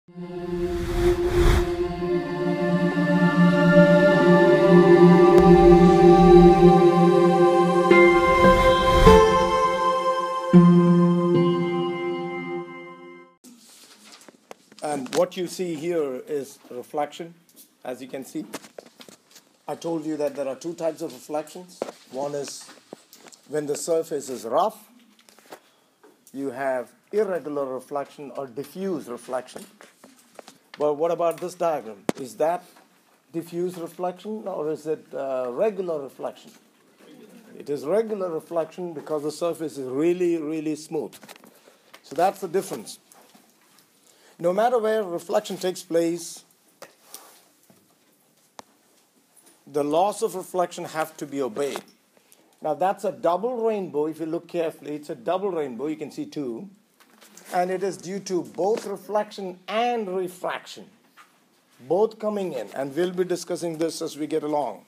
And what you see here is reflection, as you can see. I told you that there are two types of reflections. One is when the surface is rough, you have irregular reflection or diffuse reflection. But what about this diagram? Is that diffuse reflection or is it regular reflection? It is regular reflection because the surface is really, really smooth. So that's the difference. No matter where reflection takes place, the laws of reflection have to be obeyed. Now that's a double rainbow. If you look carefully, it's a double rainbow. You can see two. And it is due to both reflection and refraction, both coming in. And we'll be discussing this as we get along.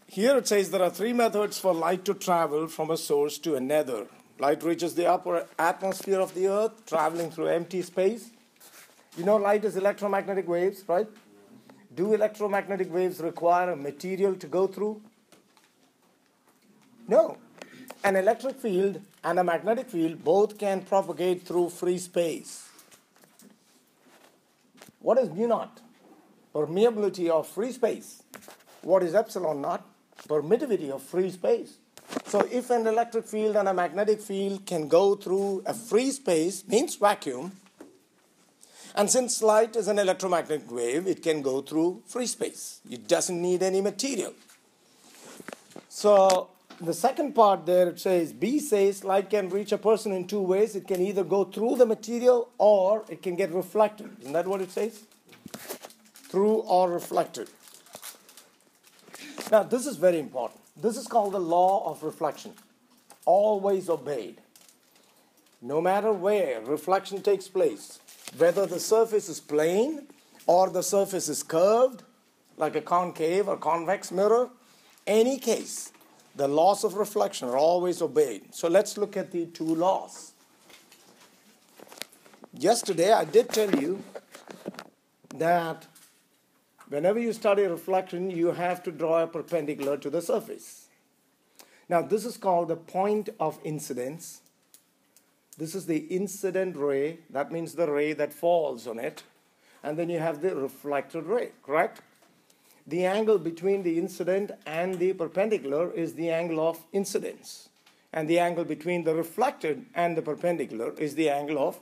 Here it says there are three methods for light to travel from a source to another. Light reaches the upper atmosphere of the Earth, traveling through empty space. You know light is electromagnetic waves, right? Do electromagnetic waves require a material to go through? No. An electric field and a magnetic field both can propagate through free space. What is mu naught? Permeability of free space. What is epsilon naught? Permittivity of free space. So if an electric field and a magnetic field can go through a free space, means vacuum, and since light is an electromagnetic wave, it can go through free space. It doesn't need any material. So the second part there, it says, B says light can reach a person in two ways. It can either go through the material or it can get reflected. Isn't that what it says? Through or reflected. Now this is very important. This is called the law of reflection. Always obeyed. No matter where reflection takes place, whether the surface is plane or the surface is curved, like a concave or convex mirror, any case, the laws of reflection are always obeyed. So let's look at the two laws. Yesterday I did tell you that whenever you study reflection, you have to draw a perpendicular to the surface. Now this is called the point of incidence. This is the incident ray. That means the ray that falls on it. And then you have the reflected ray, correct? The angle between the incident and the perpendicular is the angle of incidence. And the angle between the reflected and the perpendicular is the angle of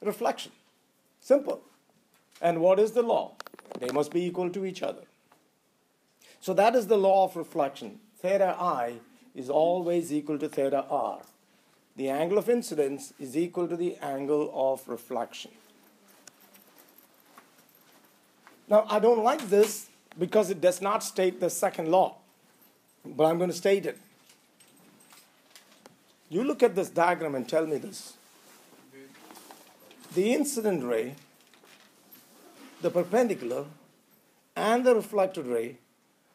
reflection. Simple. And what is the law? They must be equal to each other. So that is the law of reflection. Theta I is always equal to theta R. The angle of incidence is equal to the angle of reflection. Now, I don't like this because it does not state the second law, but I'm going to state it. You look at this diagram and tell me this. The incident ray, the perpendicular, and the reflected ray,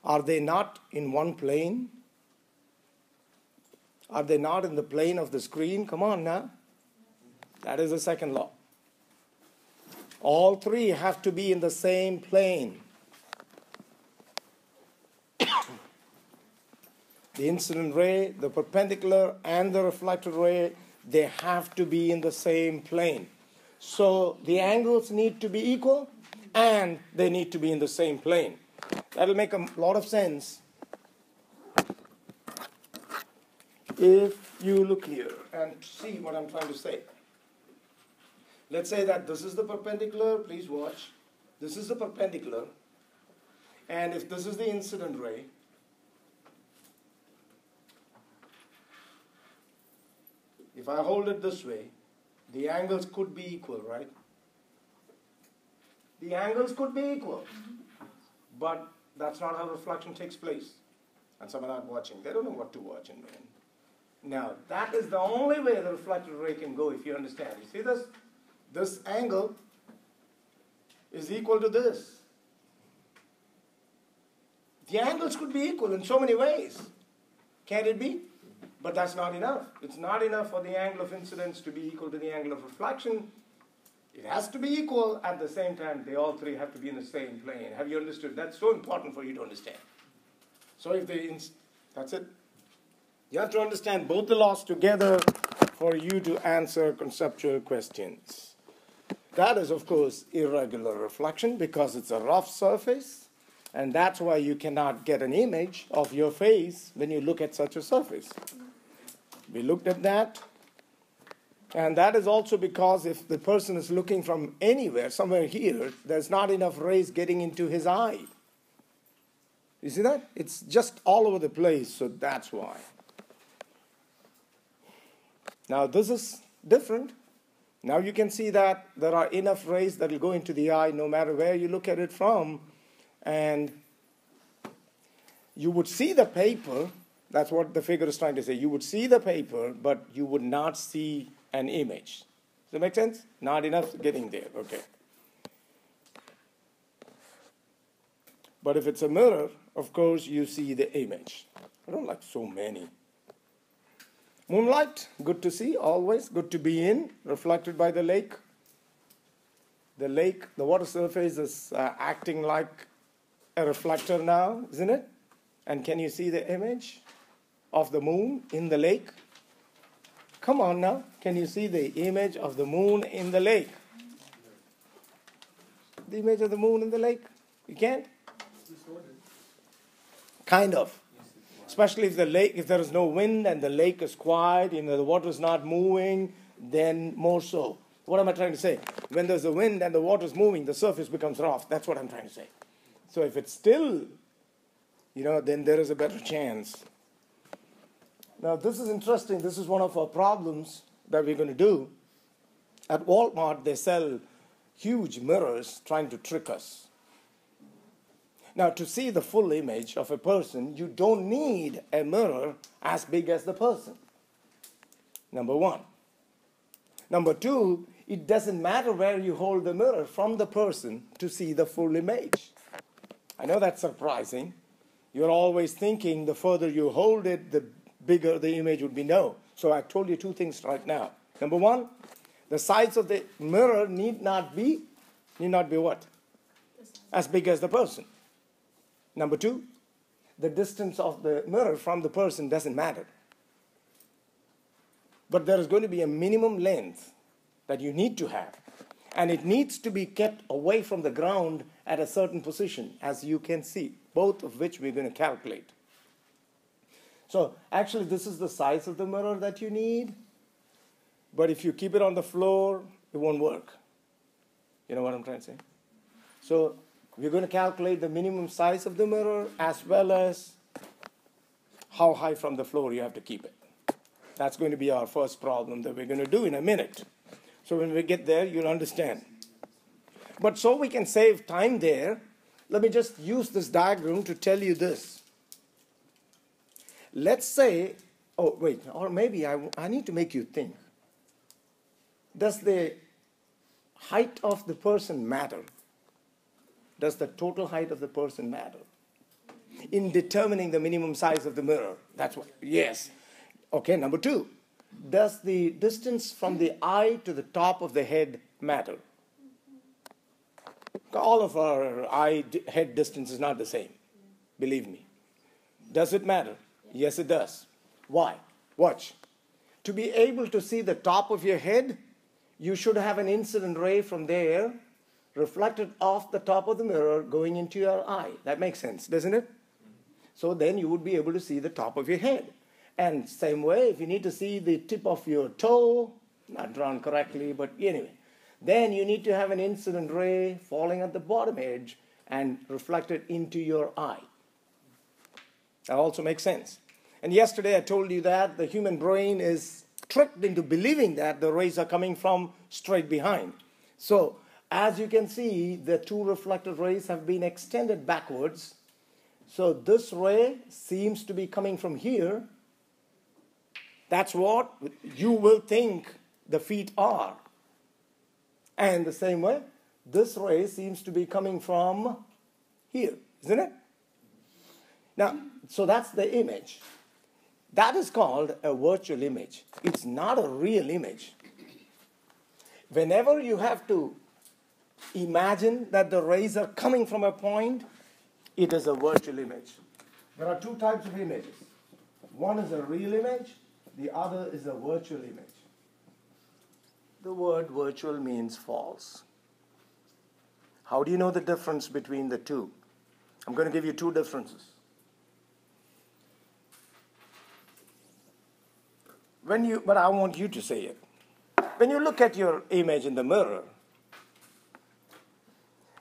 are they not in one plane? Are they not in the plane of the screen? Come on now. That is the second law. All three have to be in the same plane. The incident ray, the perpendicular, and the reflected ray, they have to be in the same plane. So the angles need to be equal and they need to be in the same plane. That will make a lot of sense if you look here and see what I'm trying to say. Let's say that this is the perpendicular. Please watch. This is the perpendicular. And if this is the incident ray, if I hold it this way, the angles could be equal, right? The angles could be equal. But that's not how reflection takes place. And some are not watching. They don't know what to watch in the end. Now, that is the only way the reflected ray can go, if you understand. You see this? This angle is equal to this. The angles could be equal in so many ways. Can't it be? But that's not enough. It's not enough for the angle of incidence to be equal to the angle of reflection. It has to be equal. At the same time, they all three have to be in the same plane. Have you understood? That's so important for you to understand. So if that's it. You have to understand both the laws together for you to answer conceptual questions. That is, of course, irregular reflection because it's a rough surface, and that's why you cannot get an image of your face when you look at such a surface. We looked at that, and that is also because if the person is looking from anywhere, somewhere here, there's not enough rays getting into his eye. You see that? It's just all over the place, so that's why. Now, this is different. Now you can see that there are enough rays that will go into the eye no matter where you look at it from. And you would see the paper. That's what the figure is trying to say. You would see the paper, but you would not see an image. Does that make sense? Not enough getting there. Okay. But if it's a mirror, of course, you see the image. I don't like so many. Moonlight, good to see, always. Good to be in, reflected by the lake. The lake, the water surface is acting like a reflector now, isn't it? And can you see the image of the moon in the lake? Come on now. Can you see the image of the moon in the lake? The image of the moon in the lake? You can't? Kind of. Especially if if there is no wind and the lake is quiet, the water is not moving, then more so. What am I trying to say? When there's a wind and the water is moving, the surface becomes rough. That's what I'm trying to say. So if it's still, then there is a better chance. Now, this is interesting. This is one of our problems that we're going to do. At Walmart, they sell huge mirrors trying to trick us. Now, to see the full image of a person, you don't need a mirror as big as the person. Number one. Number two, it doesn't matter where you hold the mirror from the person to see the full image. I know that's surprising. You're always thinking the further you hold it, the bigger the image would be. No. So I told you two things right now. Number one, the size of the mirror need not be what? As big as the person. Number two, the distance of the mirror from the person doesn't matter. But there is going to be a minimum length that you need to have. And it needs to be kept away from the ground at a certain position, as you can see, both of which we're going to calculate. So actually, this is the size of the mirror that you need. But if you keep it on the floor, it won't work. You know what I'm trying to say? So we're going to calculate the minimum size of the mirror as well as how high from the floor you have to keep it. That's going to be our first problem that we're going to do in a minute. So when we get there, you'll understand. But so we can save time there, let me just use this diagram to tell you this. Let's say, or maybe I need to make you think. Does the height of the person matter? Does the total height of the person matter in determining the minimum size of the mirror? That's what, yes. Okay, number two, does the distance from the eye to the top of the head matter? All of our eye-head distance is not the same, believe me. Does it matter? Yes, it does. Why? Watch. To be able to see the top of your head, you should have an incident ray from there reflected off the top of the mirror going into your eye. That makes sense, doesn't it? So then you would be able to see the top of your head. And same way, if you need to see the tip of your toe, not drawn correctly, but anyway, then you need to have an incident ray falling at the bottom edge and reflected into your eye. That also makes sense. And yesterday I told you that the human brain is tricked into believing that the rays are coming from straight behind. So, as you can see, the two reflected rays have been extended backwards. So this ray seems to be coming from here. That's what you will think the feet are. And the same way, this ray seems to be coming from here, isn't it? Now, so that's the image. That is called a virtual image. It's not a real image. Whenever you have to imagine that the rays are coming from a point, it is a virtual image. There are two types of images. One is a real image, the other is a virtual image. The word virtual means false. How do you know the difference between the two? I'm going to give you two differences. But I want you to say it. When you look at your image in the mirror,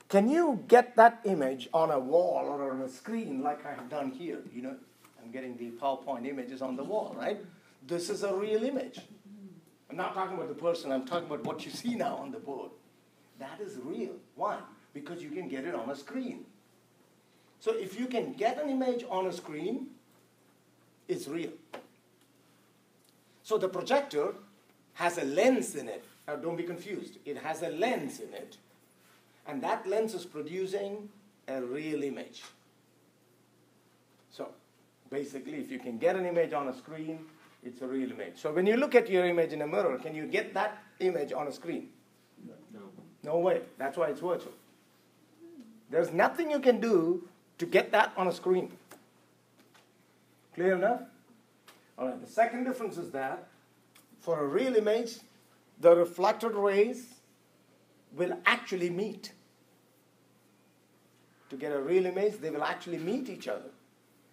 can you get that image on a wall or on a screen like I have done here? You know, I'm getting the PowerPoint images on the wall, right? This is a real image. I'm not talking about the person, I'm talking about what you see now on the board. That is real. Why? Because you can get it on a screen. So if you can get an image on a screen, it's real. So the projector has a lens in it. Now don't be confused. It has a lens in it. And that lens is producing a real image. So basically, if you can get an image on a screen, it's a real image. So when you look at your image in a mirror, can you get that image on a screen? No. No way. That's why it's virtual. There's nothing you can do to get that on a screen. Clear enough? All right. The second difference is that for a real image, the reflected rays will actually meet. To get a real image, they will actually meet each other.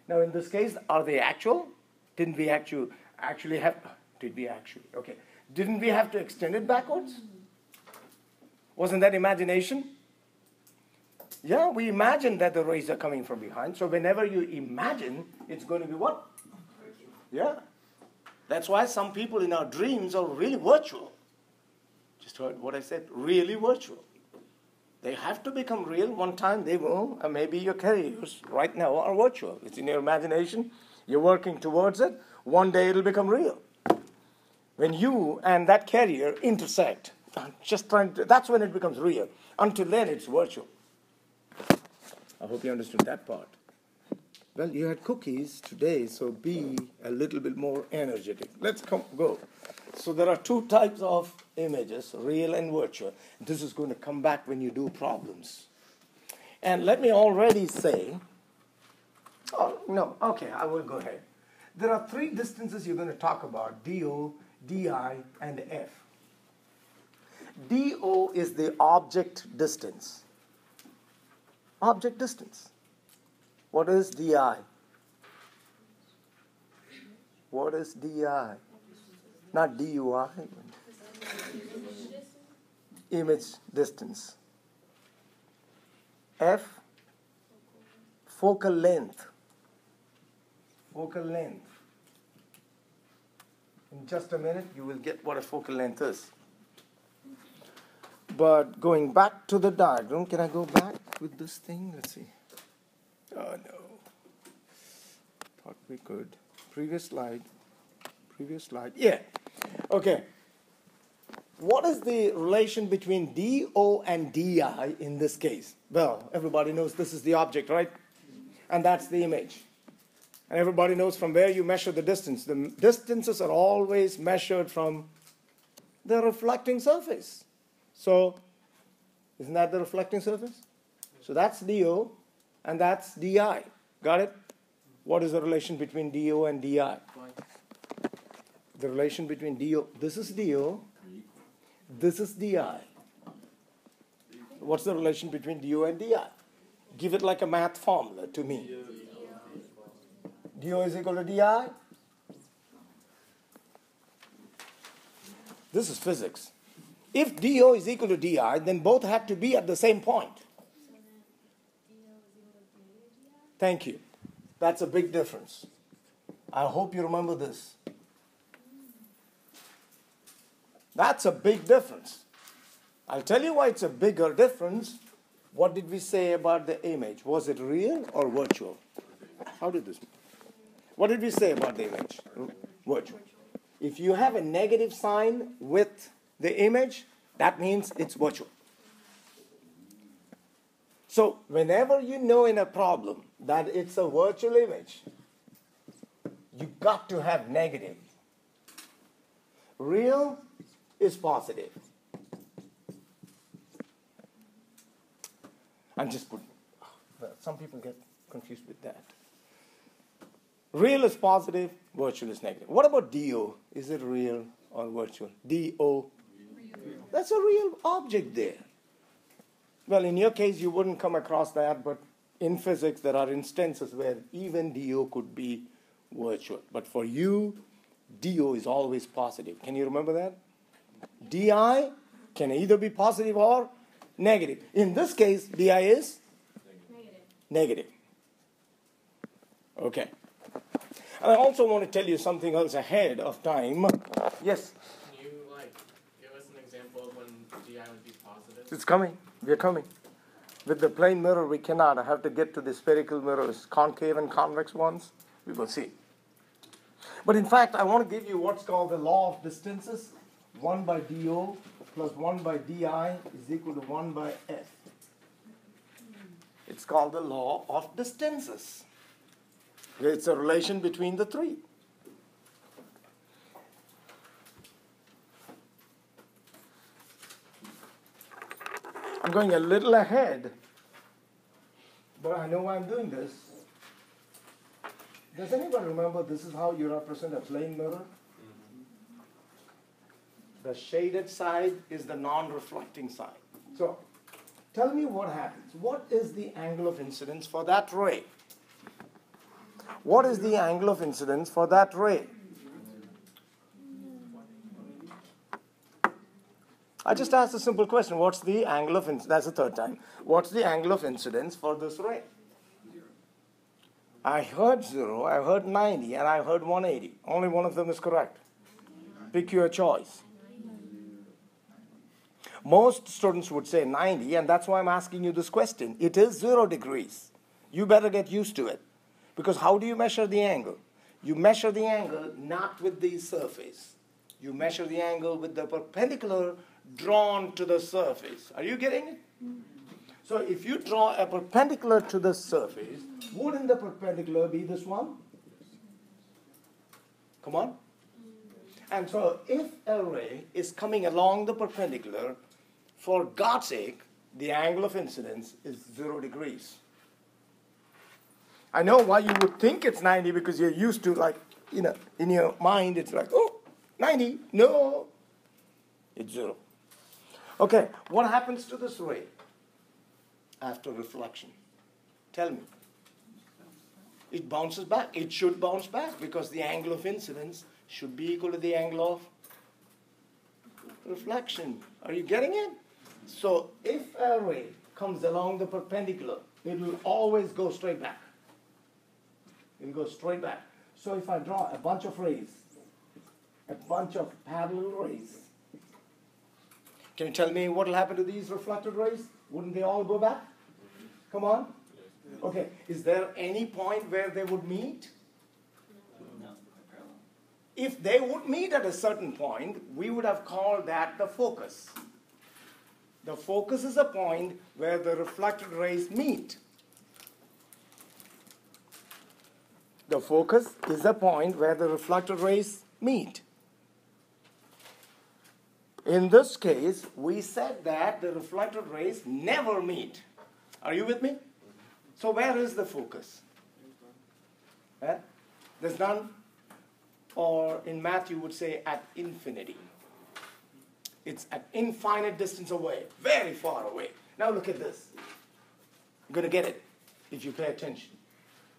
Now, in this case, are they actual? Didn't we actually have? Did we actually? Okay. Didn't we have to extend it backwards? Wasn't that imagination? Yeah, we imagined that the rays are coming from behind. So whenever you imagine, it's going to be what? Yeah. That's why some people in our dreams are really virtual. Just heard what I said, really virtual. They have to become real. One time they will, and maybe your careers right now are virtual. It's in your imagination. You're working towards it. One day it'll become real. When you and that carrier intersect, that's when it becomes real. Until then, it's virtual. I hope you understood that part. Well, you had cookies today, so be a little bit more energetic. Let's go. So there are two types of images, real and virtual. This is going to come back when you do problems. And let me already say, I will go ahead. There are three distances you're going to talk about, DO, DI, and F. DO is the object distance. Object distance. What is DI? What is DI? Not DUI. Image distance. F, focal length. Focal length. In just a minute, you will get what a focal length is. But going back to the diagram, can I go back with this thing? Let's see. Oh, no. Thought we could. Previous slide. Yeah. Okay. What is the relation between DO and DI in this case? Well, everybody knows this is the object, right? And that's the image. And everybody knows from where you measure the distance. The distances are always measured from the reflecting surface. So, isn't that the reflecting surface? So that's DO and that's DI. Got it? What is the relation between DO and DI? The relation between DO, this is DO, this is DI. What's the relation between DO and DI? Give it like a math formula to me. DO is equal to DI. This is physics. If DO is equal to DI, then both have to be at the same point. Thank you. That's a big difference. I hope you remember this. That's a big difference. I'll tell you why it's a bigger difference. What did we say about the image? Was it real or virtual? How did this? What did we say about the image? Virtual. If you have a negative sign with the image, that means it's virtual. So whenever you know in a problem that it's a virtual image, you got to have negative. Real is positive. I'm just putting, some people get confused with that. Real is positive, virtual is negative. What about DO? Is it real or virtual? DO? Real. That's a real object there. Well, in your case, you wouldn't come across that, but in physics, there are instances where even DO could be virtual. But for you, DO is always positive. Can you remember that? DI can either be positive or negative. In this case, DI is? Negative. Okay. And I also want to tell you something else ahead of time. Yes? Can you, give us an example of when DI would be positive? It's coming. We're coming. With the plane mirror, we cannot. I have to get to the spherical mirrors, concave and convex ones. We will see. But in fact, I want to give you what's called the law of distances. 1 by DO plus 1 by DI is equal to 1 by F. It's called the law of distances. It's a relation between the three. I'm going a little ahead, but I know why I'm doing this. Does anybody remember this is how you represent a plane mirror? The shaded side is the non-reflecting side. So, tell me what happens. What is the angle of incidence for that ray? What is the angle of incidence for that ray? I just asked a simple question. What's the angle of incidence? That's the third time. What's the angle of incidence for this ray? I heard 0, I heard 90, and I heard 180. Only one of them is correct. Pick your choice. Most students would say 90, and that's why I'm asking you this question. It is 0 degrees. You better get used to it. Because how do you measure the angle? You measure the angle not with the surface. You measure the angle with the perpendicular drawn to the surface. Are you getting it? So if you draw a perpendicular to the surface, wouldn't the perpendicular be this one? Come on. And so if a ray is coming along the perpendicular, for God's sake, the angle of incidence is 0 degrees. I know why you would think it's 90 because you're used to, in your mind, it's like, oh, 90. No, it's 0. Okay, what happens to this ray after reflection? Tell me. It bounces back. It should bounce back because the angle of incidence should be equal to the angle of reflection. Are you getting it? So if a ray comes along the perpendicular, it will always go straight back. It will go straight back. So if I draw a bunch of rays, a bunch of parallel rays, can you tell me what will happen to these reflected rays? Wouldn't they all go back? Come on. Okay, is there any point where they would meet? No. If they would meet at a certain point, we would have called that the focus. The focus is a point where the reflected rays meet. The focus is a point where the reflected rays meet. In this case, we said that the reflected rays never meet. Are you with me? So where is the focus? There's none. Or in math you would say at infinity. It's at infinite distance away, very far away. Now look at this. You're going to get it if you pay attention.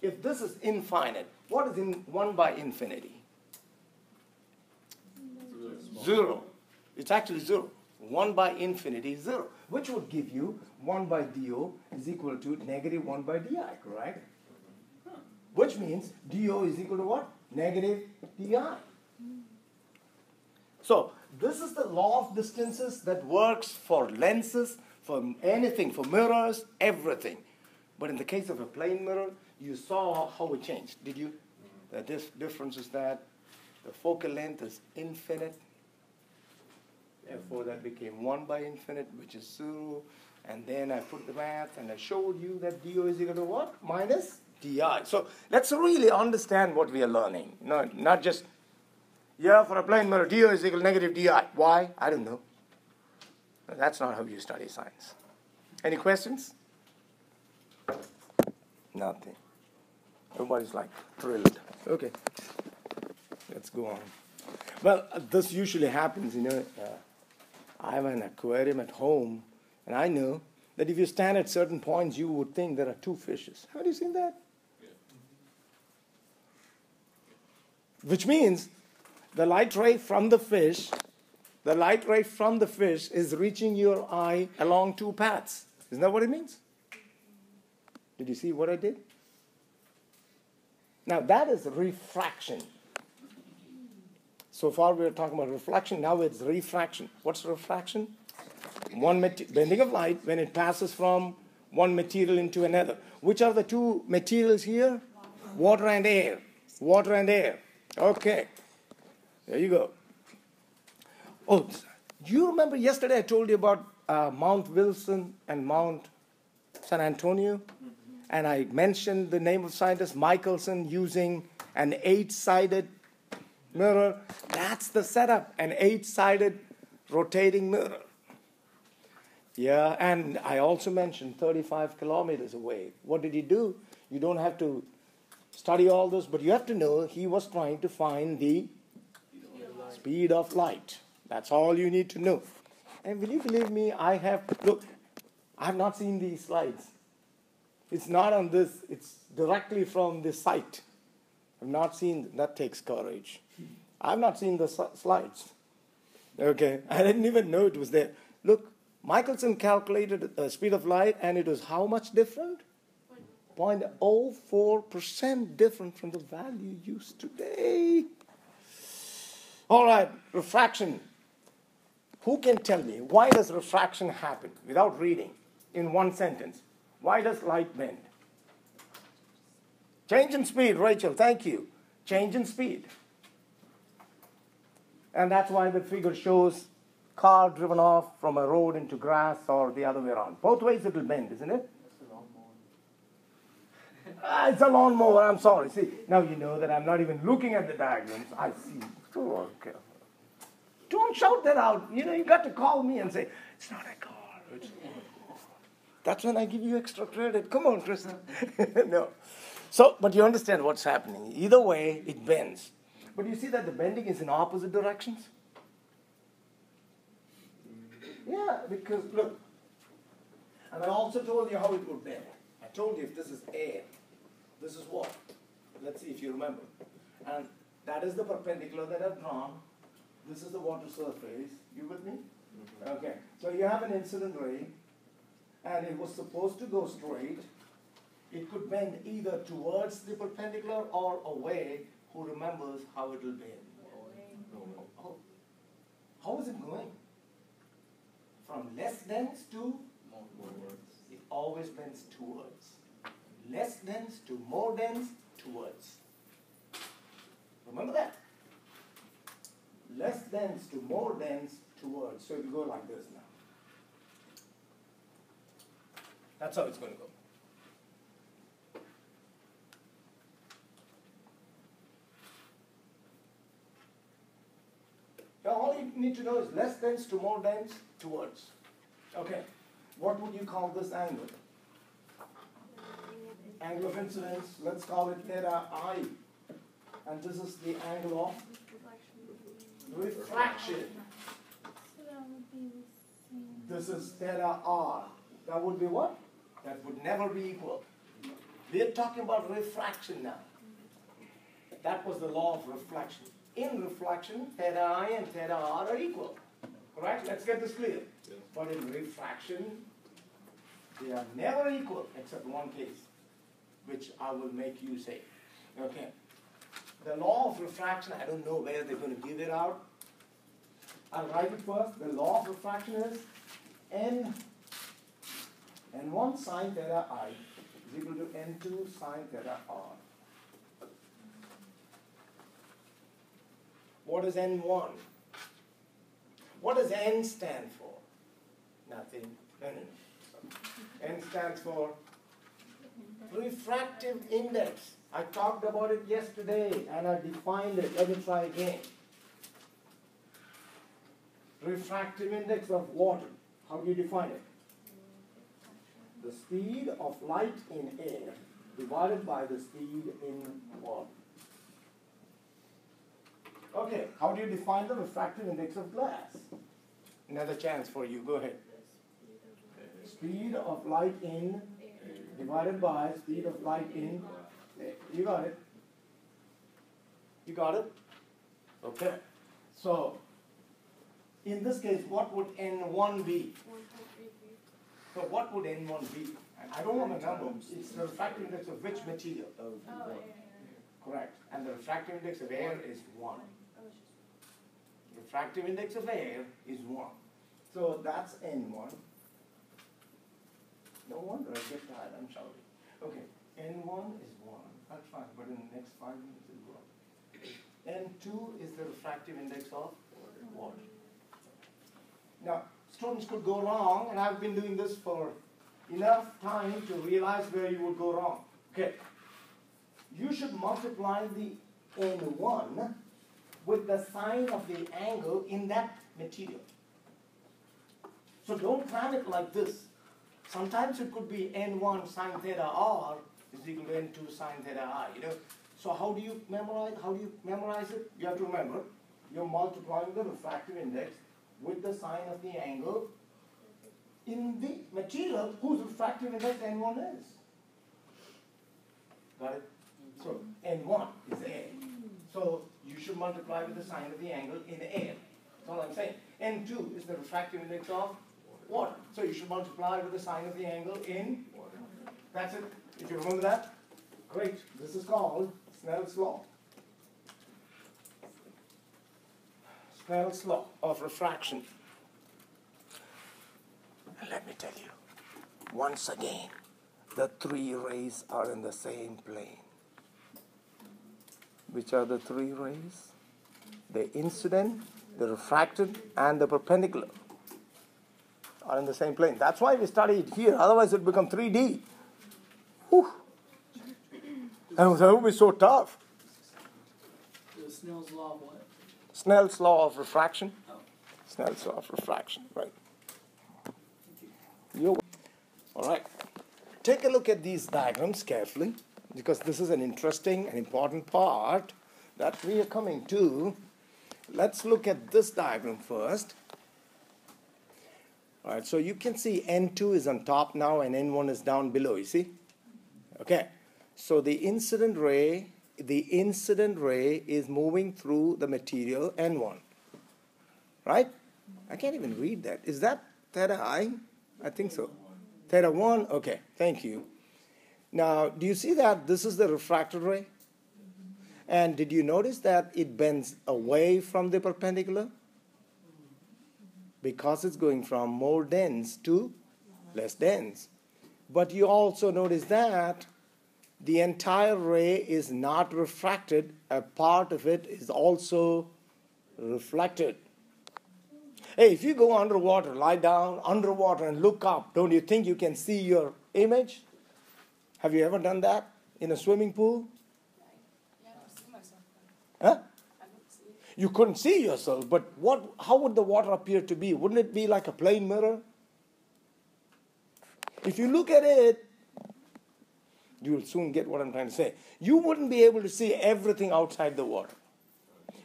If this is infinite, what is 1 by infinity? 0. It's actually 0. 1 by infinity is 0, which would give you 1 by DO is equal to negative 1 by DI, correct? Which means DO is equal to what? Negative DI. So this is the law of distances that works for lenses, for anything, for mirrors, everything. But in the case of a plane mirror, you saw how it changed, did you? The difference is that the focal length is infinite. Therefore, that became 1 by infinite, which is 0. And then I put the math, and I showed you that DO is equal to what? Minus DI. So let's really understand what we are learning. No, not just, for a plane mirror, DO is equal to negative DI. Why? I don't know. That's not how you study science. Any questions? Nothing. Everybody's like thrilled. Okay, let's go on. Well, this usually happens, I have an aquarium at home, and I know that if you stand at certain points, you would think there are two fishes. Have you seen that? Yeah. Which means the light ray from the fish is reaching your eye along two paths. Isn't that what it means? Did you see what I did? Now that is refraction. So far we were talking about reflection, now it's refraction. What's refraction? Bending of light when it passes from one material into another. Which are the two materials here? Water and air. Water and air. Okay. There you go. Oh, do you remember yesterday I told you about Mount Wilson and Mount San Antonio? And I mentioned the name of scientist Michelson using an 8-sided mirror. That's the setup, an 8-sided rotating mirror. Yeah, and I also mentioned 35 kilometers away. What did he do? You don't have to study all this, but you have to know he was trying to find the speed of light. That's all you need to know. And will you believe me, I have not seen these slides. It's not on this, it's directly from the site. I've not seen, that takes courage. I've not seen the slides. Okay, I didn't even know it was there. Look, Michelson calculated the speed of light, and it was how much different? 0.04% different from the value used today. All right, refraction. Who can tell me, why does refraction happen without reading in one sentence? Why does light bend? Change in speed, Rachel, thank you. Change in speed. And that's why the figure shows car driven off from a road into grass or the other way around. Both ways it will bend, isn't it? It's a lawnmower, I'm sorry. See, now you know that I'm not even looking at the diagrams. I see. Oh, okay. Don't shout that out. You got to call me and say, it's not a car. That's when I give you extra credit. Come on, Kristen. No. So, but you understand what's happening. Either way, it bends. But you see that the bending is in opposite directions? Yeah, because, look, and I also told you how it would bend. I told you if this is air, this is water. Let's see if you remember. And that is the perpendicular that I've drawn. This is the water surface. You with me? Mm-hmm. Okay. So you have an incident ray, and it was supposed to go straight. It could bend either towards the perpendicular or away. Who remembers how it will bend? Oh. How is it going? From less dense to more dense. It always bends towards. Less dense to more dense, towards. Remember that? Less dense to more dense, towards. So it will go like this now. That's how it's going to go. Now all you need to know is less dense to more dense, towards. Okay. What would you call this angle? Angle of incidence, let's call it theta I. And this is the angle of refraction. This is theta R. That would be what? That would never be equal. We are talking about refraction now. That was the law of reflection. In reflection, theta I and theta R are equal. Correct? Let's get this clear. Yeah. But in refraction, they are never equal except one case, which I will make you say. Okay. The law of refraction, I don't know where they're going to give it out. I'll write it first. The law of refraction is N1 sine theta I is equal to N2 sine theta R. What is N1? What does N stand for? Nothing. No. N stands for refractive index. I talked about it yesterday and I defined it. Let me try again. Refractive index of water. How do you define it? the speed of light in air divided by the speed in water. Okay, how do you define the refractive index of glass? Another chance for you, go ahead. Speed of light in divided by speed of light in air. You got it? You got it? Okay. So, in this case, what would N1 be? So what would N1 be? And I don't want a number. It's the refractive index of which material? Correct. And the refractive index of air is 1. Refractive index of air is 1. So that's N1. No wonder I get tired. I'm sorry. Okay. N1 is 1. That's fine. But in the next 5 minutes it will go up. N2 is the refractive index of water. Now, students could go wrong, and I've been doing this for enough time to realize where you would go wrong. Okay. You should multiply the N1 with the sign of the angle in that material. So don't plan it like this. Sometimes it could be N1 sine theta R is equal to N2 sine theta I. So how do you memorize it? You have to remember, you're multiplying the refractive index with the sign of the angle in the material whose refractive index N1 is. Got it? So N1 is air. So you should multiply with the sign of the angle in air. That's all I'm saying. N2 is the refractive index of water. So you should multiply with the sign of the angle in water. That's it. If you remember that, great. This is called Snell's law. Snell's law of refraction. And let me tell you, once again, the three rays are in the same plane. Which are the three rays? The incident, the refracted, and the perpendicular are in the same plane. That's why we study it here. Otherwise, it would become 3D. Whew. And that would be so tough. Snell's law of what? Snell's law of refraction. Oh. Snell's law of refraction, right. You're all right. Take a look at these diagrams carefully, because this is an interesting and important part that we are coming to. Let's look at this diagram first. All right, so you can see N2 is on top now and N1 is down below, you see? Okay, so the incident ray is moving through the material N1, right? I can't even read that. Is that theta I? I think so. Theta 1? Okay, thank you. Now, do you see that this is the refracted ray? And did you notice that it bends away from the perpendicular? Because it's going from more dense to less dense. But you also notice that the entire ray is not refracted. A part of it is also reflected. Hey, if you go underwater, lie down underwater and look up, don't you think you can see your image? Have you ever done that in a swimming pool? Yeah, I don't see myself. Huh? I don't see it. You couldn't see yourself, but how would the water appear to be? Wouldn't it be like a plain mirror? If you look at it, you will soon get what I'm trying to say. You wouldn't be able to see everything outside the water.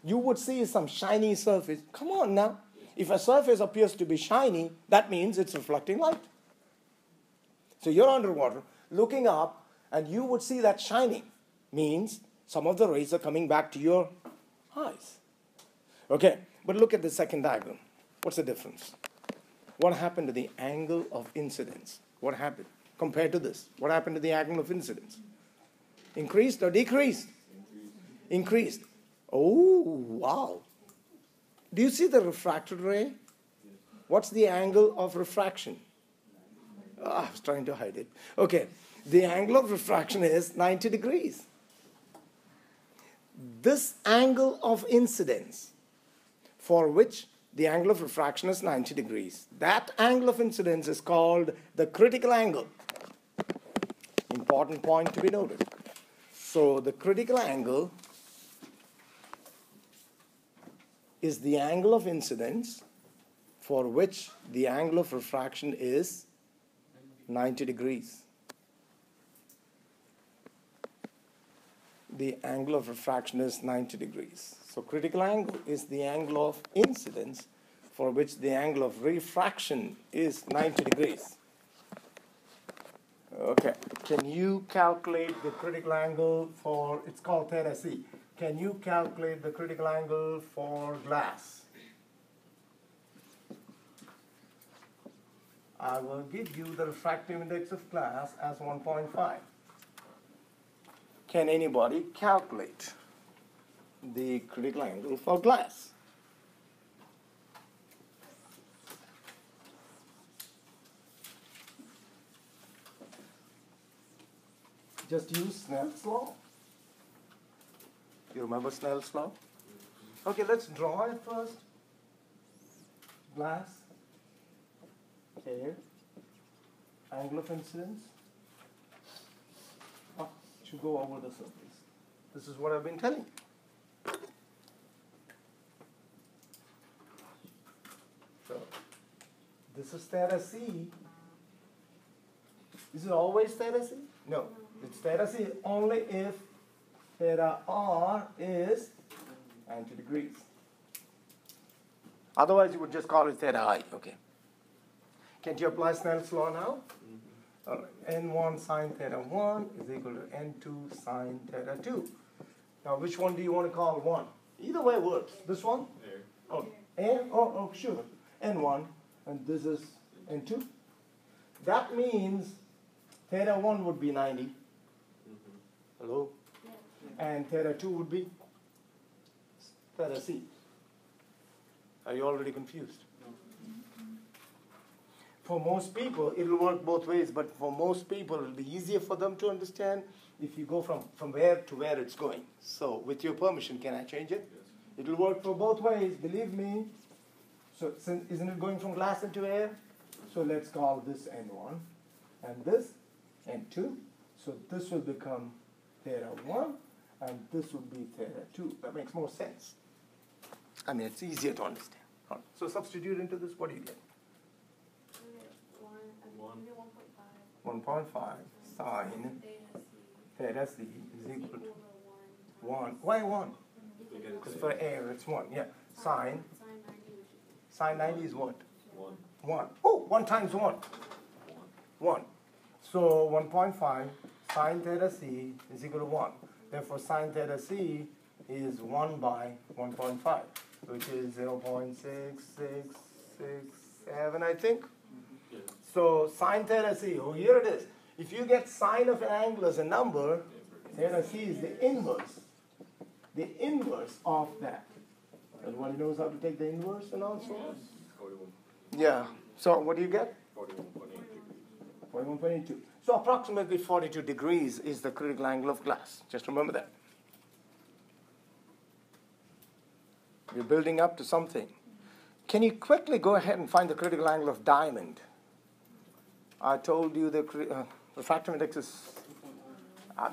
You would see some shiny surface. Come on now. If a surface appears to be shiny, that means it's reflecting light. So you're underwater, looking up, and you would see that shining. Means some of the rays are coming back to your eyes. Okay, but look at the second diagram. What's the difference? What happened to the angle of incidence? What happened? Compared to this, what happened to the angle of incidence? Increased or decreased? Increased. Oh, wow. Do you see the refracted ray? What's the angle of refraction? Oh, I was trying to hide it. Okay, the angle of refraction is 90 degrees. This angle of incidence, for which the angle of refraction is 90 degrees, that angle of incidence is called the critical angle. Important point to be noted. So the critical angle is the angle of incidence for which the angle of refraction is 90 degrees. The angle of refraction is 90 degrees. So critical angle is the angle of incidence for which the angle of refraction is 90 degrees. Okay, can you calculate the critical angle for, it's called theta C. Can you calculate the critical angle for glass? I will give you the refractive index of glass as 1.5. Can anybody calculate the critical angle for glass? Just use Snell's law. You remember Snell's law? Okay, let's draw it first. Glass. Here. Angle of incidence. Oh, should go over the surface. This is what I've been telling you. So, this is theta C. Is it always theta C? No. It's theta C only if theta R is 90 degrees. Otherwise, you would just call it theta I. Okay. Can't you apply Snell's law now? Mm-hmm. All right. N1 sine theta 1 is equal to N2 sine theta 2. Now, which one do you want to call 1? Either way works. This one? There. Oh, N? Oh, sure. N1. And this is N2. That means theta 1 would be 90. Hello? Yeah. And theta 2 would be theta C. Are you already confused? No. For most people, it will work both ways, but for most people, it will be easier for them to understand if you go from where to where it's going. So, with your permission, can I change it? Yes. It will work for both ways, believe me. So, isn't it going from glass into air? So, let's call this N1 and this N2. So, this will become theta 1, and this would be theta 2. That makes more sense. I mean, it's easier to understand. Right. So substitute into this, what do you get? 1.5 sine theta C is equal to 1. Why 1? Because for air, it's 1. Yeah. Sine 90 is what? 1. Oh, 1 times 1. 1. So 1.5 sine theta C is equal to 1. Therefore, sine theta C is 1 by 1.5, which is 0.6667, I think. Yeah. So sine theta C, oh, here it is. If you get sine of an angle as a number, theta C is the inverse. The inverse of that. Everybody knows how to take the inverse and all sorts? Yeah. So what do you get? 41.82. So approximately 42 degrees is the critical angle of glass. Just remember that. You're building up to something. Can you quickly go ahead and find the critical angle of diamond? I told you the refractive index is,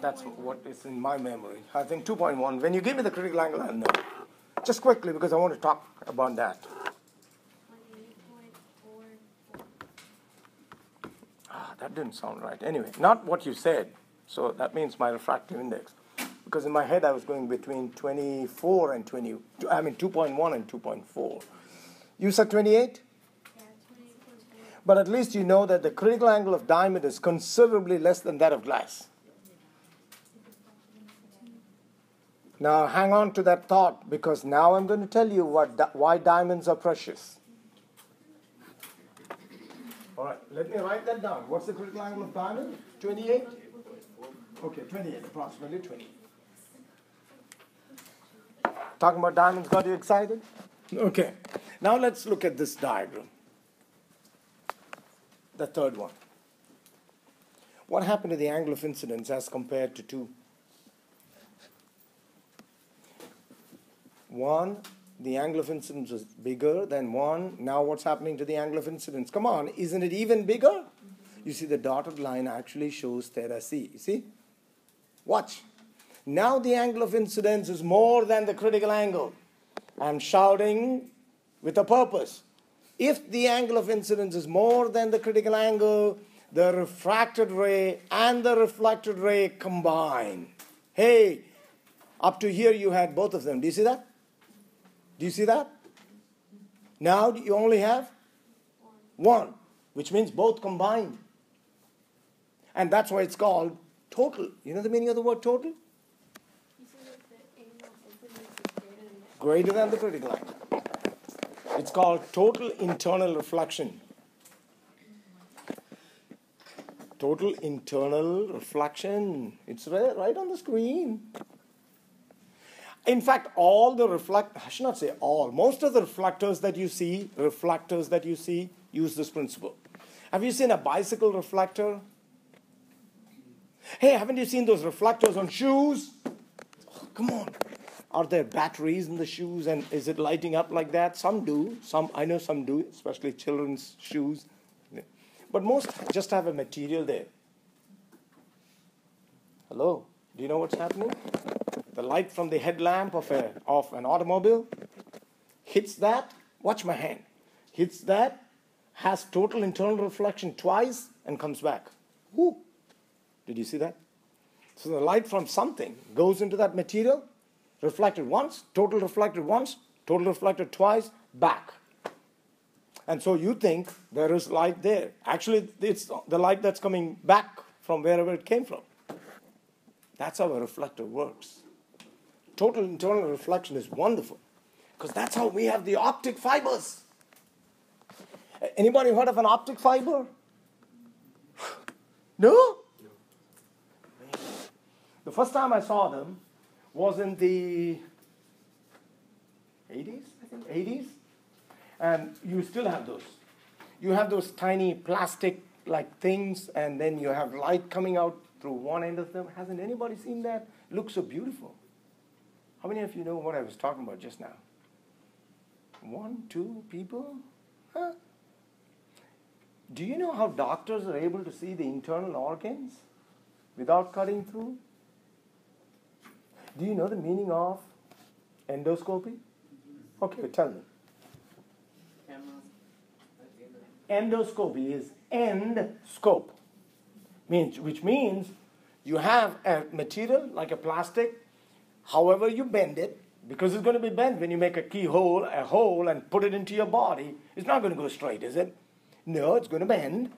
that's what is in my memory. I think 2.1. When you give me the critical angle, I'll know. Just quickly, because I want to talk about that. That didn't sound right. Anyway, not what you said. So that means my refractive index. Because in my head I was going between 24 and 20. I mean 2.1 and 2.4. You said 28? Yeah, 28.4. But at least you know that the critical angle of diamond is considerably less than that of glass. Now hang on to that thought, because now I'm going to tell you why diamonds are precious. All right, let me write that down. What's the critical angle of diamond? 28? Okay, 28, approximately 28. Talking about diamonds got you excited? Okay, now let's look at this diagram. The third one. What happened to the angle of incidence as compared to 2? 1, the angle of incidence was bigger than 1. Now what's happening to the angle of incidence? Come on, isn't it even bigger? You see the dotted line actually shows theta C. You see? Watch. Now the angle of incidence is more than the critical angle. I'm shouting with a purpose. If the angle of incidence is more than the critical angle, the refracted ray and the reflected ray combine. Hey, up to here you had both of them. Do you see that? Do you see that? Now you only have one, which means both combined. And that's why it's called total. You know the meaning of the word total? You said that the angle of incidence is Greater than the critical angle. It's called total internal reflection. Total internal reflection. It's right on the screen. In fact, I should not say all, most of the reflectors that you see use this principle. Have you seen a bicycle reflector? Hey, haven't you seen those reflectors on shoes? Oh, come on. Are there batteries in the shoes and is it lighting up like that? Some do. I know some do, especially children's shoes. But most just have a material there. Hello? Do you know what's happening? The light from the headlamp of an automobile hits that. Watch my hand. Hits that, has total internal reflection twice, and comes back. Woo! Did you see that? So the light from something goes into that material, reflected once, total reflected twice, back. And so you think there is light there. Actually, it's the light that's coming back from wherever it came from. That's how a reflector works. Total internal reflection is wonderful because that's how we have the optic fibers. Anybody heard of an optic fiber? No? The first time I saw them was in the 80s, I think, 80s. And you still have those. You have those tiny plastic-like things, and then you have light coming out through one end of them. Hasn't anybody seen that? It looks so beautiful. How many of you know what I was talking about just now? 1, 2 people? Huh? Do you know how doctors are able to see the internal organs without cutting through? Do you know the meaning of endoscopy? Okay, tell me. Endoscopy is end scope, which means you have a material like a plastic, however you bend it, because it's going to be bent when you make a hole and put it into your body. It's not going to go straight, is it? No, it's going to bend.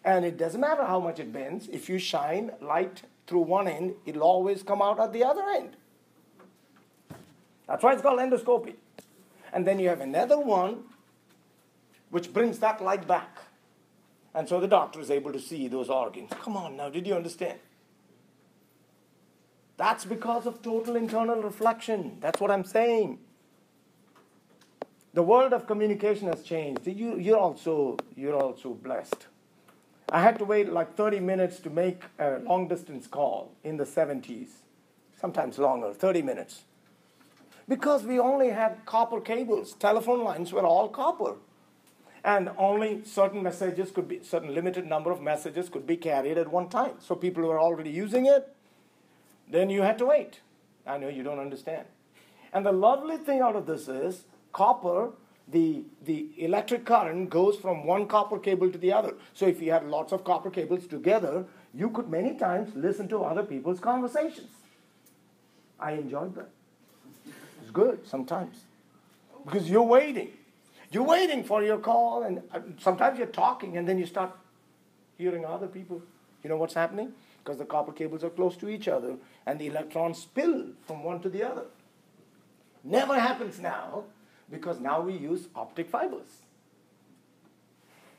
And it doesn't matter how much it bends. If you shine light through one end, it'll always come out at the other end. That's why it's called endoscopy. And then you have another one which brings that light back. And so the doctor is able to see those organs. Come on now, did you understand? That's because of total internal reflection. That's what I'm saying. The world of communication has changed. You're also blessed. I had to wait like 30 minutes to make a long-distance call in the 70s. Sometimes longer, 30 minutes. Because we only had copper cables. Telephone lines were all copper. And only certain limited number of messages could be carried at one time. So people who are already using it, then you had to wait. I know you don't understand. And the lovely thing out of this is, copper, the electric current goes from one copper cable to the other. So if you had lots of copper cables together, you could many times listen to other people's conversations. I enjoyed that. It's good sometimes. Because you're waiting. You're waiting for your call, and sometimes you're talking, and then you start hearing other people. You know what's happening? Because the copper cables are close to each other, and the electrons spill from one to the other. Never happens now, because now we use optic fibers.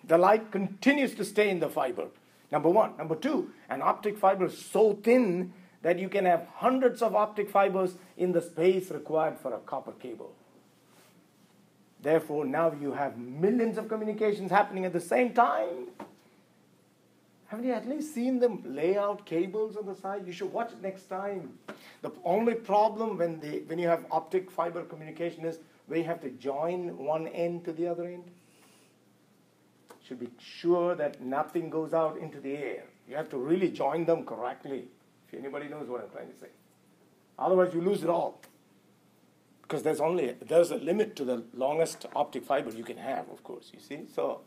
The light continues to stay in the fiber, number one. Number two, an optic fiber is so thin that you can have hundreds of optic fibers in the space required for a copper cable. Therefore, now you have millions of communications happening at the same time. Haven't you at least seen them lay out cables on the side? You should watch it next time. The only problem when you have optic fiber communication is where you have to join one end to the other end. Should be sure that nothing goes out into the air. You have to really join them correctly, if anybody knows what I'm trying to say. Otherwise, you lose it all. Because there's a limit to the longest optic fiber you can have, of course, you see. So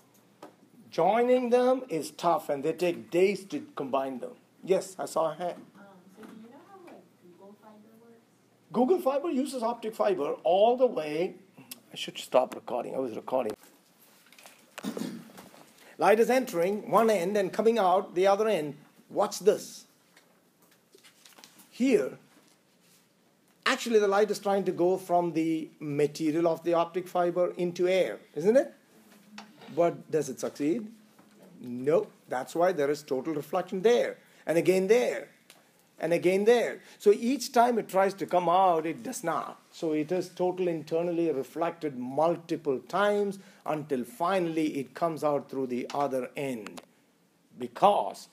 Joining them is tough, and they take days to combine them. Yes, I saw a hand. So do you know how like Google Fiber works? Google Fiber uses optic fiber all the way. I should stop recording. I was recording. Light is entering one end and coming out the other end. Watch this. Here, actually the light is trying to go from the material of the optic fiber into air, isn't it? But does it succeed? No. That's why there is total reflection there, and again there, and again there. So each time it tries to come out, it does not. So it is totally internally reflected multiple times until finally it comes out through the other end. Because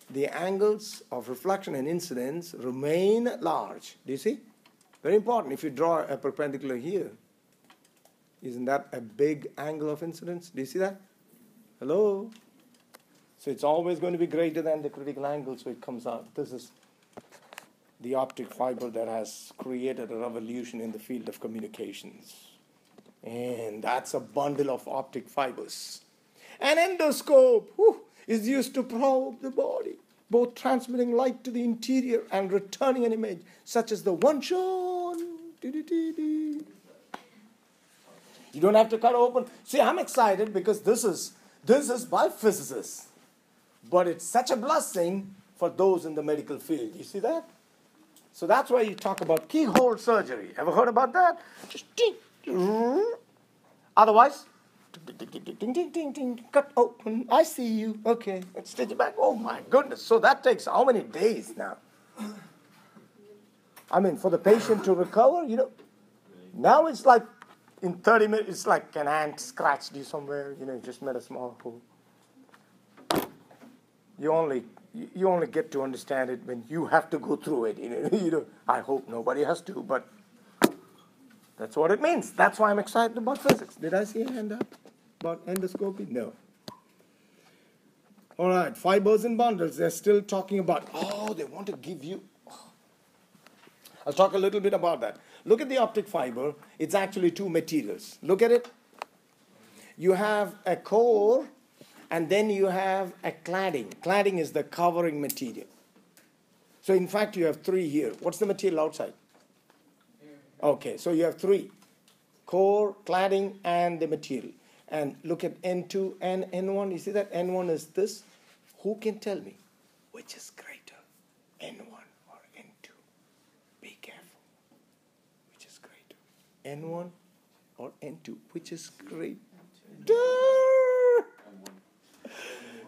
the angles of reflection and incidence remain large. Do you see? Very important. If you draw a perpendicular here, isn't that a big angle of incidence? Do you see that? Hello? So it's always going to be greater than the critical angle, so it comes out. This is the optic fiber that has created a revolution in the field of communications. And that's a bundle of optic fibers. An endoscope is used to probe the body, both transmitting light to the interior and returning an image, such as the one shown. You don't have to cut open. See, I'm excited because this is by physicists. But it's such a blessing for those in the medical field. You see that? So that's why you talk about keyhole surgery. Ever heard about that? Just otherwise, cut open. I see you. Okay, let's stitch it back. Oh my goodness. So that takes how many days now? I mean, for the patient to recover, now it's like in 30 minutes, it's like an ant scratched you somewhere, just made a small hole. You only get to understand it when you have to go through it. I hope nobody has to, but that's what it means. That's why I'm excited about physics. Did I see a hand up about endoscopy? No. All right, fibers and bundles. They're still talking about, they want to give you. I'll talk a little bit about that. Look at the optic fiber. It's actually two materials. Look at it. You have a core, and then you have a cladding. Cladding is the covering material. So in fact, you have three here. What's the material outside? Okay, so you have three. Core, cladding, and the material. And look at N2 and N1. You see that? N1 is this. Who can tell me which is greater? N1 or N2? Be careful. Which is greater? N1 or N2? Which is greater?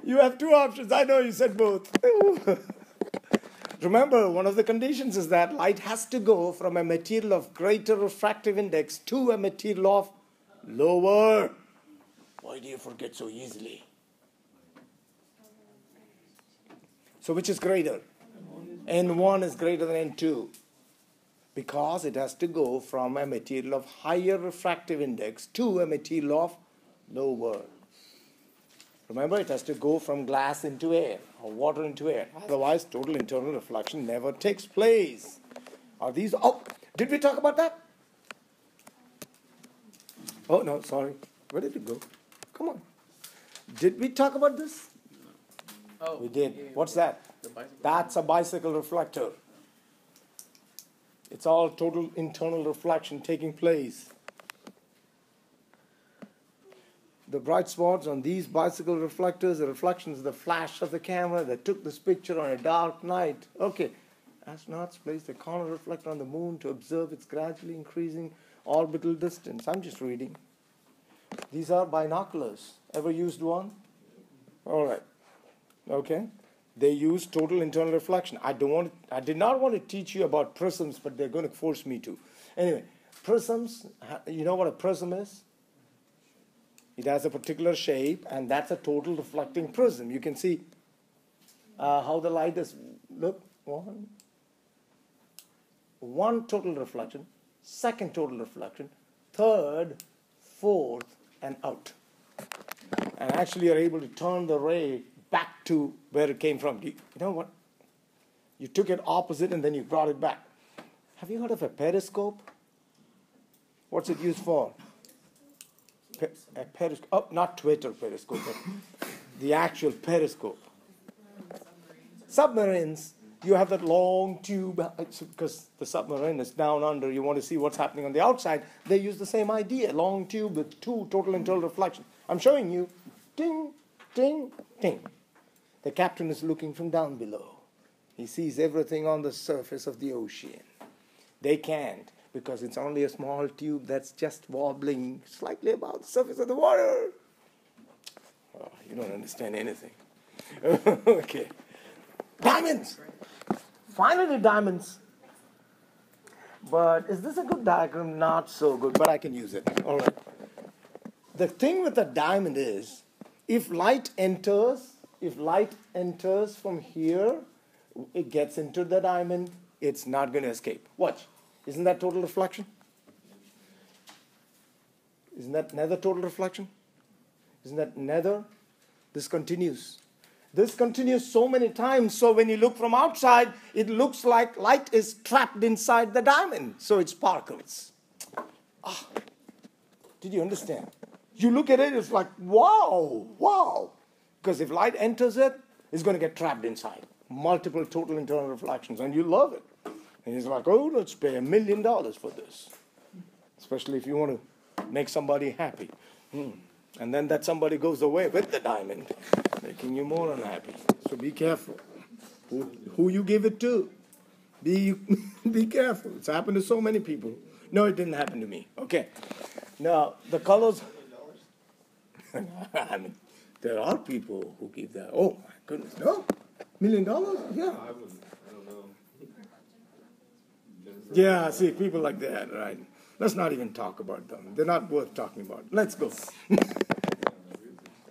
You have two options. I know you said both. Remember, one of the conditions is that light has to go from a material of greater refractive index to a material of lower. Why do you forget so easily? So which is greater? N1 is greater than N2 because it has to go from a material of higher refractive index to a material of lower. Remember, it has to go from glass into air or water into air. Otherwise, total internal reflection never takes place. Are these... did we talk about that? Oh, no, sorry. Where did it go? Come on. Did we talk about this? Oh, we did. yeah, What's that? The bicycle. That's a bicycle reflector. It's all total internal reflection taking place. The bright spots on these bicycle reflectors, the reflections of the flash of the camera that took this picture on a dark night. Okay. Astronauts place a corner reflector on the moon to observe its gradually increasing orbital distance. I'm just reading. These are binoculars. Ever used one? All right. Okay. They use total internal reflection. I did not want to teach you about prisms, but they're going to force me to. Anyway, prisms, you know what a prism is? It has a particular shape, and that's a total reflecting prism. You can see how the light is. Look, one total reflection, second total reflection, third, fourth, and out. And actually you're able to turn the ray back to where it came from. You know what? You took it opposite and then you brought it back. Have you heard of a periscope? What's it used for? A periscope. Oh, not Twitter periscope, but the actual periscope. Submarines, you have that long tube, because the submarine is down under, you want to see what's happening on the outside. They use the same idea, long tube with 2 total internal reflections. I'm showing you, ding, ding, ding. The captain is looking from down below. He sees everything on the surface of the ocean. They can't, because it's only a small tube that's just wobbling slightly above the surface of the water. Oh, you don't understand anything. Okay. Diamonds! Finally, diamonds. But is this a good diagram? Not so good, but I can use it. All right. The thing with a diamond is, if light enters from here, it gets into the diamond, it's not going to escape. Watch. Isn't that total reflection? Isn't that nether total reflection? Isn't that nether? This continues. This continues so many times, so when you look from outside, it looks like light is trapped inside the diamond, so it sparkles. Ah, did you understand? You look at it, it's like, wow, wow. Because if light enters it, it's going to get trapped inside. Multiple total internal reflections, and you love it. And he's like, oh, let's pay $1 million for this. Especially if you want to make somebody happy. And then that somebody goes away with the diamond, making you more unhappy. So be careful. Who you give it to. Be careful. It's happened to so many people. No, it didn't happen to me. Okay. Now, the colors. I mean, there are people who give that. Oh, my goodness. No? $1 million? Yeah. I don't know. Yeah, see, people like that, right? Let's not even talk about them. They're not worth talking about. Let's go.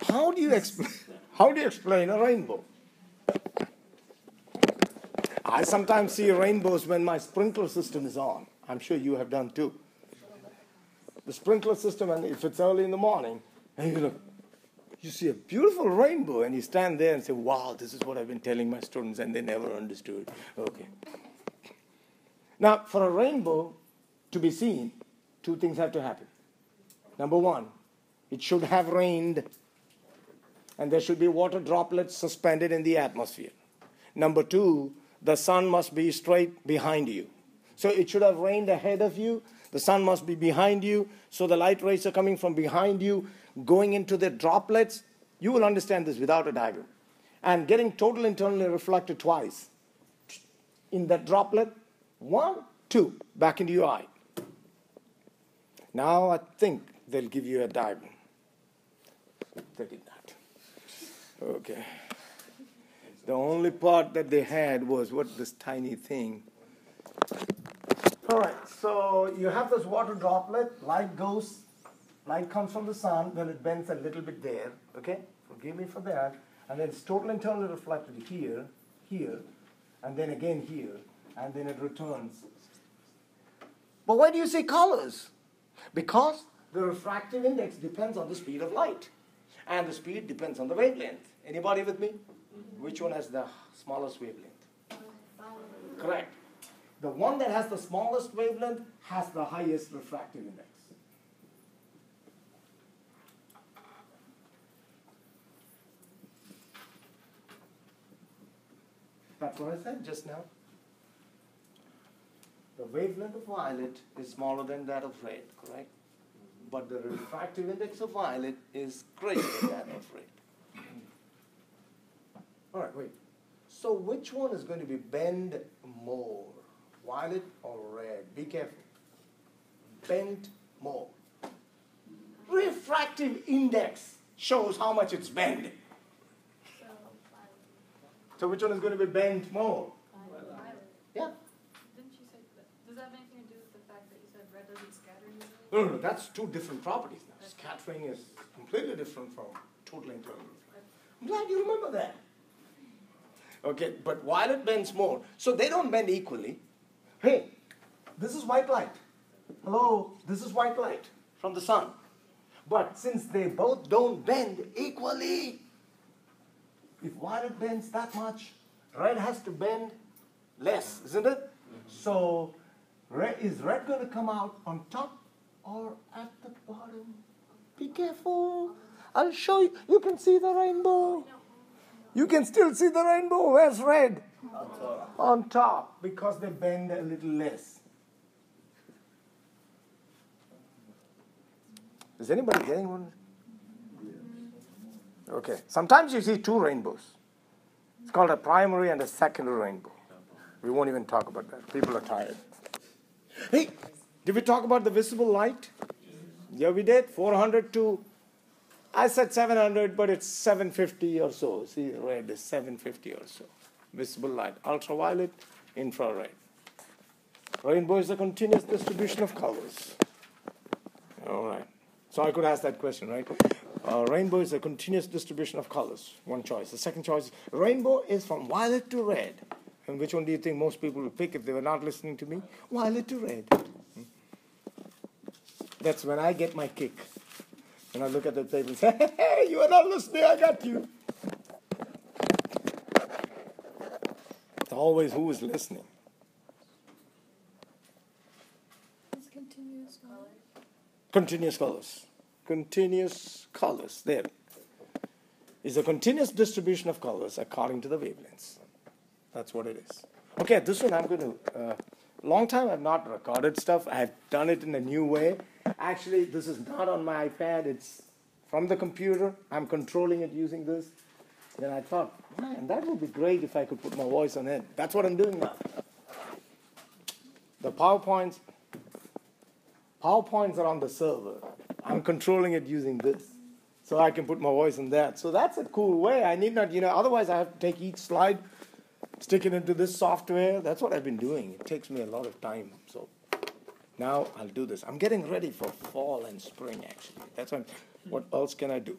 How do you explain a rainbow? I sometimes see rainbows when my sprinkler system is on. I'm sure you have done too. The sprinkler system, and if it's early in the morning, and you look, you see a beautiful rainbow, and you stand there and say, wow, this is what I've been telling my students, and they never understood. Okay. Now, for a rainbow to be seen, 2 things have to happen. Number 1, it should have rained, and there should be water droplets suspended in the atmosphere. Number 2, the sun must be straight behind you. So it should have rained ahead of you. The sun must be behind you. So the light rays are coming from behind you, going into the droplets. You will understand this without a diagram. And getting total internally reflected twice. In that droplet, 1, 2, back into your eye. Now I think they'll give you a diagram. They did not. Okay. The only part that they had was this tiny thing. All right, so you have this water droplet. Light comes from the sun. Well, it bends a little bit there. Okay, forgive me for that. And then it's totally internally reflected here, and then again here, and then it returns. But why do you see colors? Because the refractive index depends on the speed of light. And the speed depends on the wavelength. Anybody with me? Which one has the smallest wavelength? Correct. The one that has the smallest wavelength has the highest refractive index. That's what I said just now. The wavelength of violet is smaller than that of red, correct? But the refractive index of violet is greater than that of red. All right, wait. So which one is going to be bend more? Violet or red? Be careful. Bent more. Refractive index shows how much it's bent. So which one is going to be bent more? Violet. Yeah. Didn't you say that? Does that have anything to do with the fact that you said red doesn't scatter easily? No, that's 2 different properties now. Scattering is completely different from total internal reflection. I'm glad you remember that. Okay, but violet bends more. So they don't bend equally. Hey, this is white light. Hello, this is white light from the sun. But since they both don't bend equally, if violet bends that much, red has to bend less, isn't it? So is red going to come out on top or at the bottom? Be careful. I'll show you. You can see the rainbow. You can still see the rainbow. Where's red? On top, because they bend a little less. Is anybody getting one? Okay. Sometimes you see two rainbows. It's called a primary and a secondary rainbow. We won't even talk about that. People are tired. Hey, did we talk about the visible light? Yeah, we did. 400 to, I said 700, but it's 750 or so. See, red is 750 or so. Visible light. Ultraviolet, infrared. Rainbow is a continuous distribution of colors. All right. So I could ask that question, right? Rainbow is a continuous distribution of colors. One choice. The second choice, rainbow is from violet to red. And which one do you think most people would pick if they were not listening to me? Violet to red. That's when I get my kick. When I look at the table and say, hey, you are not listening, I got you. It's always who is listening. It's continuous color. Continuous colors. Continuous colors. There. Is a continuous distribution of colors according to the wavelengths. That's what it is. Okay, this one I'm going to... long time I've not recorded stuff. I've done it in a new way. Actually, this is not on my iPad. It's from the computer. I'm controlling it using this. Then I thought, man, that would be great if I could put my voice on it. That's what I'm doing now. The PowerPoints are on the server. I'm controlling it using this. So I can put my voice on that. So that's a cool way. I need not, otherwise I have to take each slide, stick it into this software. That's what I've been doing. It takes me a lot of time. So now I'll do this. I'm getting ready for fall and spring, actually. That's what else can I do?